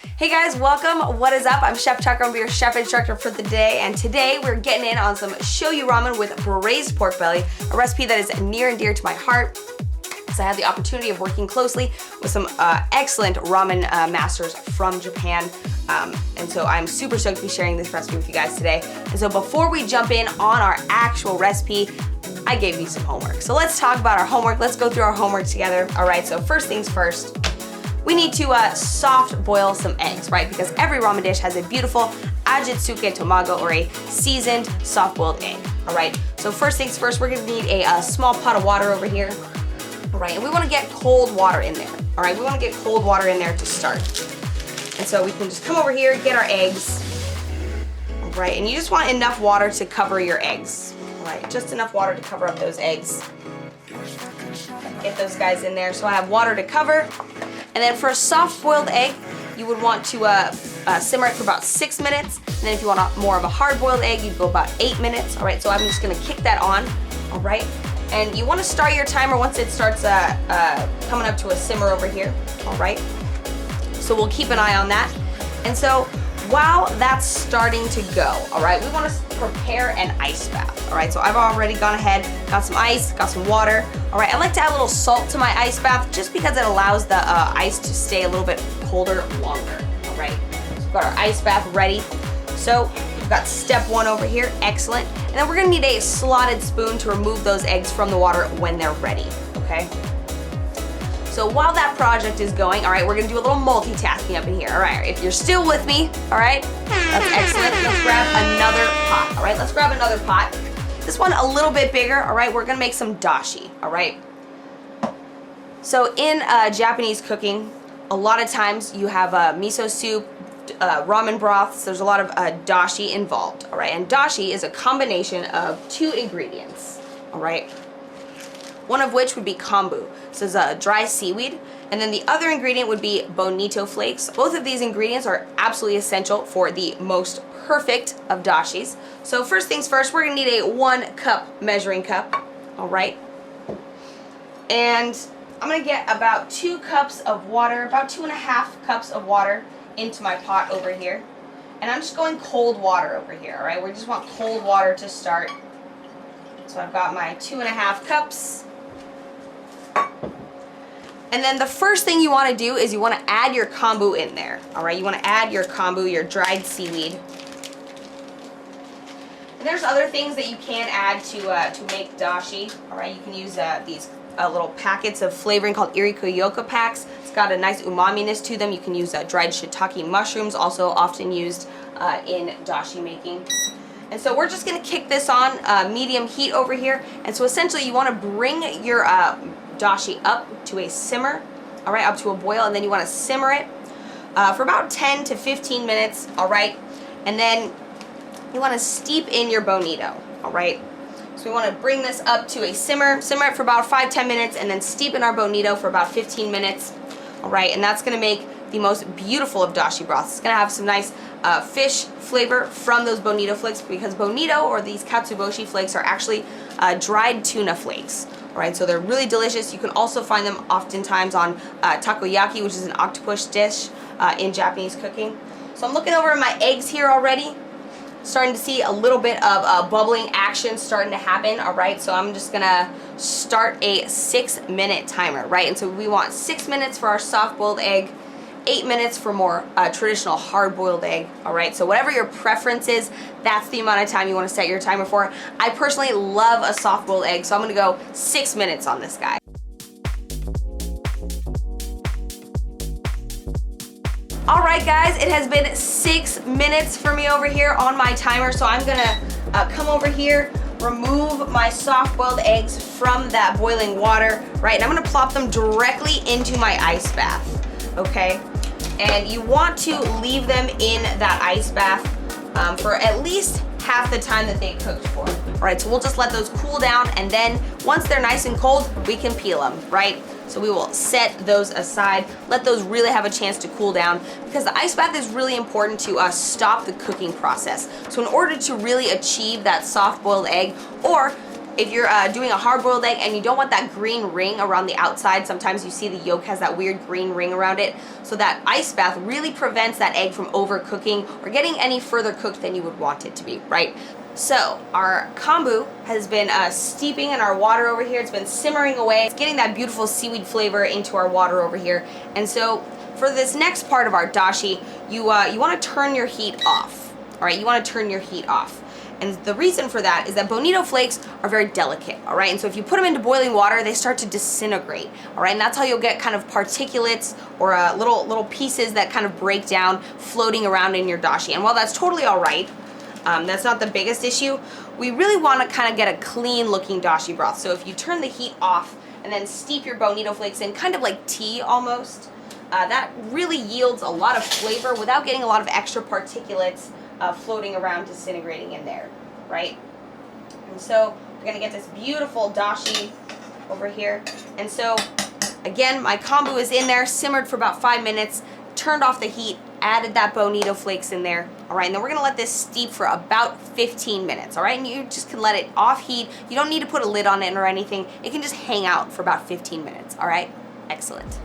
Hey guys, welcome. What is up? I'm Chef Tucker. I'm your chef instructor for the day, and today we're getting in on some shoyu ramen with braised pork belly, a recipe that is near and dear to my heart. So I had the opportunity of working closely with some excellent ramen masters from Japan. And so I'm super stoked to be sharing this recipe with you guys today. And so before we jump in on our actual recipe, I gave you some homework. So let's talk about our homework. Let's go through our homework together. All right, so first things first, we need to soft boil some eggs, right? Because every ramen dish has a beautiful ajitsuke tomago, or a seasoned soft boiled egg, all right? So first things first, we're gonna need a small pot of water over here, all right? And we wanna get cold water in there, all right? We wanna get cold water in there to start. And so we can just come over here, get our eggs, all right? And you just want enough water to cover your eggs, all right? Just enough water to cover up those eggs. Get those guys in there. So I have water to cover. And then for a soft-boiled egg, you would want to simmer it for about 6 minutes. And then if you want more of a hard-boiled egg, you'd go about 8 minutes. All right, so I'm just gonna kick that on, all right? And you wanna start your timer once it starts coming up to a simmer over here, all right? So we'll keep an eye on that. And so while that's starting to go, all right, we wanna prepare an ice bath, all right? So I've already gone ahead, got some ice, got some water, all right? I like to add a little salt to my ice bath just because it allows the ice to stay a little bit colder longer, all right? So we've got our ice bath ready. So we've got step one over here, excellent. And then we're gonna need a slotted spoon to remove those eggs from the water when they're ready, okay? So while that project is going, all right, we're gonna do a little multitasking up in here. All right, if you're still with me, all right, that's excellent. Let's grab another pot, all right? Let's grab another pot. This one a little bit bigger, all right? We're gonna make some dashi, all right? So in Japanese cooking, a lot of times you have miso soup, ramen broths. There's a lot of dashi involved, all right? And dashi is a combination of 2 ingredients, all right? One of which would be kombu. So it's a dry seaweed. And then the other ingredient would be bonito flakes. Both of these ingredients are absolutely essential for the most perfect of dashis. So first things first, we're gonna need a 1 cup measuring cup, all right? And I'm gonna get about 2 cups of water, about 2.5 cups of water into my pot over here. And I'm just going cold water over here, all right? We just want cold water to start. So I've got my 2.5 cups. And then the first thing you want to do is you want to add your kombu in there, all right? You want to add your kombu, your dried seaweed. And there's other things that you can add to make dashi, all right? You can use these little packets of flavoring called irikoyoka packs. It's got a nice umami-ness to them. You can use dried shiitake mushrooms, also often used in dashi making. And so we're just going to kick this on medium heat over here. And so essentially you want to bring your dashi up to a simmer, all right, up to a boil, and then you want to simmer it for about 10 to 15 minutes, all right? And then you want to steep in your bonito, all right? So we want to bring this up to a simmer it for about 5-10 minutes, and then steep in our bonito for about 15 minutes, all right? And that's going to make the most beautiful of dashi broths. It's going to have some nice fish flavor from those bonito flakes, because bonito, or these katsuboshi flakes, are actually dried tuna flakes. All right, so they're really delicious. You can also find them oftentimes on takoyaki, which is an octopus dish in Japanese cooking. So I'm looking over at my eggs here already, starting to see a little bit of bubbling action starting to happen, all right? So I'm just gonna start a 6-minute timer, right? And so we want 6 minutes for our soft-boiled egg, 8 minutes for more traditional hard-boiled egg, all right? So whatever your preference is, that's the amount of time you want to set your timer for. I personally love a soft-boiled egg, so I'm gonna go 6 minutes on this guy. All right, guys, it has been 6 minutes for me over here on my timer, so I'm gonna come over here, remove my soft-boiled eggs from that boiling water, right? And I'm gonna plop them directly into my ice bath, okay? And you want to leave them in that ice bath for at least half the time that they cooked for. All right, so we'll just let those cool down, and then once they're nice and cold, we can peel them, right? So we will set those aside, let those really have a chance to cool down, because the ice bath is really important to stop the cooking process. So in order to really achieve that soft-boiled egg, or If you're doing a hard-boiled egg and you don't want that green ring around the outside, sometimes you see the yolk has that weird green ring around it, so that ice bath really prevents that egg from overcooking or getting any further cooked than you would want it to be, right? So our kombu has been steeping in our water over here. It's been simmering away. It's getting that beautiful seaweed flavor into our water over here. And so for this next part of our dashi, you want to turn your heat off. All right, you want to turn your heat off. And the reason for that is that bonito flakes are very delicate, all right? And so if you put them into boiling water, they start to disintegrate, all right? And that's how you'll get kind of particulates or little pieces that kind of break down floating around in your dashi. And while that's totally all right, that's not the biggest issue, we really want to kind of get a clean looking dashi broth. So if you turn the heat off and then steep your bonito flakes in, kind of like tea almost, that really yields a lot of flavor without getting a lot of extra particulates floating around, disintegrating in there, right? And so we're gonna get this beautiful dashi over here. And so again, my kombu is in there, simmered for about 5 minutes, turned off the heat, added that bonito flakes in there, all right? And then we're gonna let this steep for about 15 minutes, all right? And you just can let it off heat. You don't need to put a lid on it or anything. It can just hang out for about 15 minutes, all right? Excellent.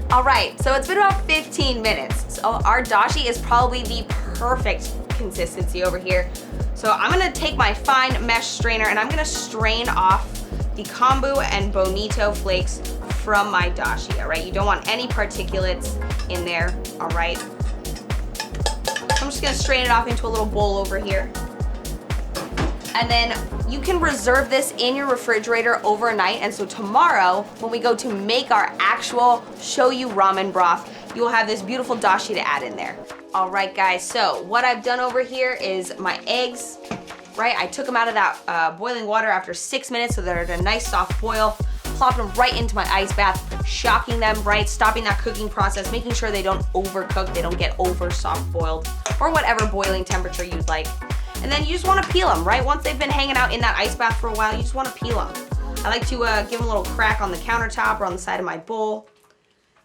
All right, so it's been about 15 minutes. So our dashi is probably the perfect consistency over here. So I'm gonna take my fine mesh strainer and I'm gonna strain off the kombu and bonito flakes from my dashi, all right? You don't want any particulates in there, all right? I'm just gonna strain it off into a little bowl over here. And then you can reserve this in your refrigerator overnight. And so tomorrow, when we go to make our actual shoyu ramen broth, you will have this beautiful dashi to add in there. All right, guys, so what I've done over here is my eggs, right? I took them out of that boiling water after 6 minutes so they're at a nice soft boil. Plopped them right into my ice bath, shocking them, right? Stopping that cooking process, making sure they don't overcook, they don't get over soft boiled, or whatever boiling temperature you'd like. And then you just want to peel them, right? Once they've been hanging out in that ice bath for a while, you just want to peel them. I like to give them a little crack on the countertop or on the side of my bowl.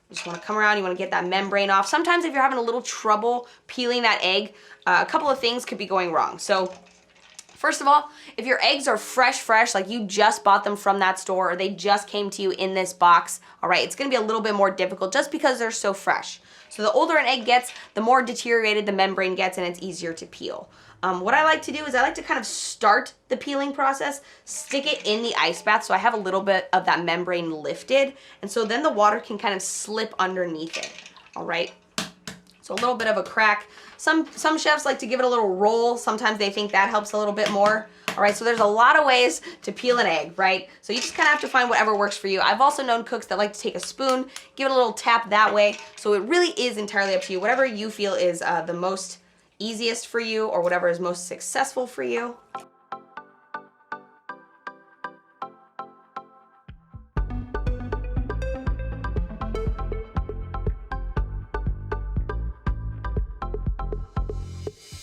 You just want to come around, you want to get that membrane off. Sometimes if you're having a little trouble peeling that egg, a couple of things could be going wrong. So first of all, if your eggs are fresh, like you just bought them from that store or they just came to you in this box, all right, it's going to be a little bit more difficult just because they're so fresh. So the older an egg gets, the more deteriorated the membrane gets and it's easier to peel. What I like to do is I like to kind of start the peeling process, stick it in the ice bath so I have a little bit of that membrane lifted, and so then the water can kind of slip underneath it, all right? So a little bit of a crack. Some chefs like to give it a little roll. Sometimes they think that helps a little bit more. All right, so there's a lot of ways to peel an egg, right? So you just kind of have to find whatever works for you. I've also known cooks that like to take a spoon, give it a little tap that way. So it really is entirely up to you. Whatever you feel is the most easiest for you or whatever is most successful for you.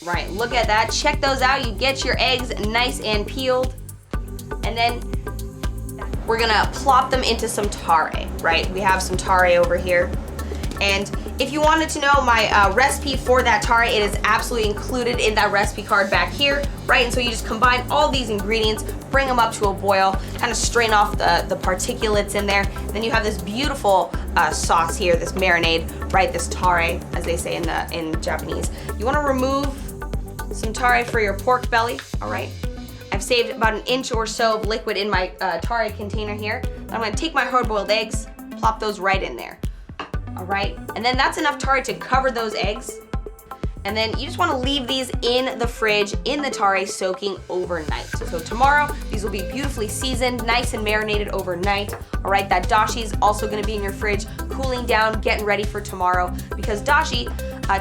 Right, look at that. Check those out. You get your eggs nice and peeled. And then we're gonna plop them into some tare, right? We have some tare over here. And if you wanted to know my recipe for that tare, it is absolutely included in that recipe card back here, right? And so you just combine all these ingredients, bring them up to a boil, kind of strain off the particulates in there. Then you have this beautiful sauce here, this marinade, right? This tare, as they say in Japanese. You want to remove some tare for your pork belly, all right? I've saved about an inch or so of liquid in my tare container here. I'm gonna take my hard-boiled eggs, plop those right in there, all right? And then that's enough tare to cover those eggs. And then you just wanna leave these in the fridge, in the tare, soaking overnight. So tomorrow, these will be beautifully seasoned, nice and marinated overnight. All right, that dashi is also gonna be in your fridge, cooling down, getting ready for tomorrow, because dashi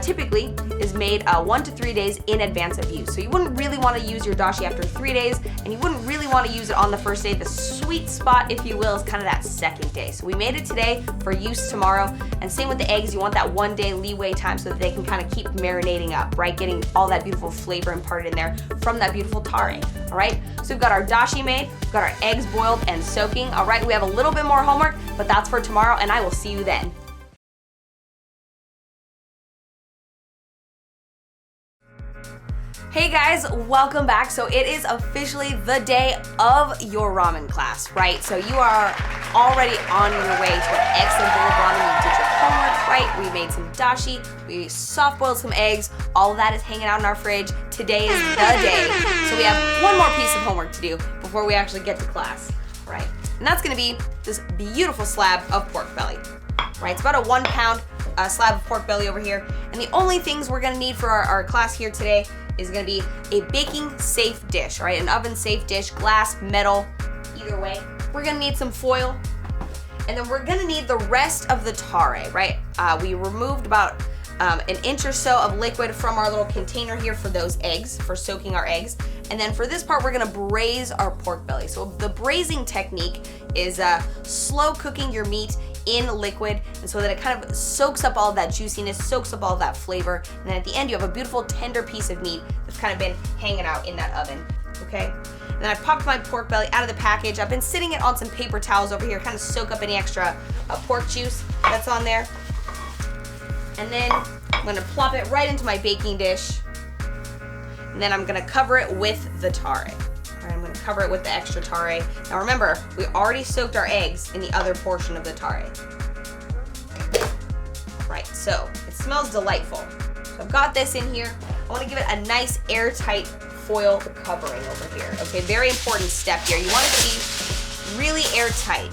typically is made 1 to 3 days in advance of use. So you wouldn't really wanna use your dashi after 3 days, and you wouldn't really wanna use it on the first day. The sweet spot, if you will, is kind of that second day. So we made it today for use tomorrow, and same with the eggs, you want that 1 day leeway time so that they can kind of keep marinating up, right? Getting all that beautiful flavor imparted in there from that beautiful tare, all right? So we've got our dashi made, we've got our eggs boiled and soaking, all right? We have a little bit more homework, but that's for tomorrow, and I will see you then. Hey guys, welcome back. So it is officially the day of your ramen class, right? So you are already on your way to an excellent bowl of ramen. You did your homework, right? We made some dashi, we soft boiled some eggs. All of that is hanging out in our fridge. Today is the day. So we have one more piece of homework to do before we actually get to class, right? And that's gonna be this beautiful slab of pork belly, right? It's about a 1 pound slab of pork belly over here. And the only things we're gonna need for our class here today is gonna be a baking safe dish, right? An oven safe dish, glass, metal, either way. We're gonna need some foil, and then we're gonna need the rest of the tare, right? We removed about an inch or so of liquid from our little container here for those eggs, for soaking our eggs. And then for this part, we're gonna braise our pork belly. So the braising technique is slow cooking your meat in liquid, and so that it kind of soaks up all of that juiciness, soaks up all of that flavor, and then at the end you have a beautiful tender piece of meat that's kind of been hanging out in that oven, okay? And then I popped my pork belly out of the package. I've been sitting it on some paper towels over here, kind of soak up any extra pork juice that's on there. And then I'm gonna plop it right into my baking dish, and then I'm gonna cover it with the tare. I'm gonna cover it with the extra tare. Now remember, we already soaked our eggs in the other portion of the tare. Right, so it smells delightful. So I've got this in here. I wanna give it a nice airtight foil covering over here. Okay, very important step here. You want it to be really airtight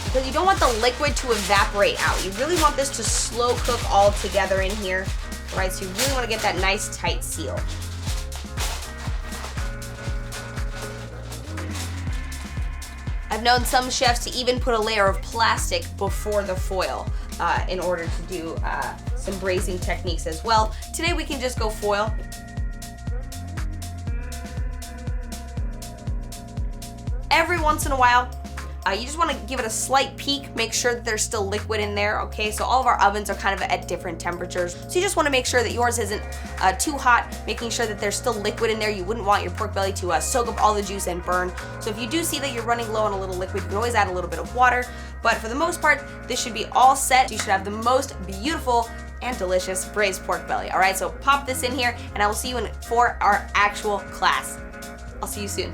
because you don't want the liquid to evaporate out. You really want this to slow cook all together in here, right? So you really wanna get that nice tight seal. I've known some chefs to even put a layer of plastic before the foil in order to do some braising techniques as well. Today we can just go foil. Every once in a while, you just want to give it a slight peek, make sure that there's still liquid in there, okay? So all of our ovens are kind of at different temperatures. So you just want to make sure that yours isn't too hot, making sure that there's still liquid in there. You wouldn't want your pork belly to soak up all the juice and burn. So if you do see that you're running low on a little liquid, you can always add a little bit of water. But for the most part, this should be all set. You should have the most beautiful and delicious braised pork belly, all right? So pop this in here, and I will see you for our actual class. I'll see you soon.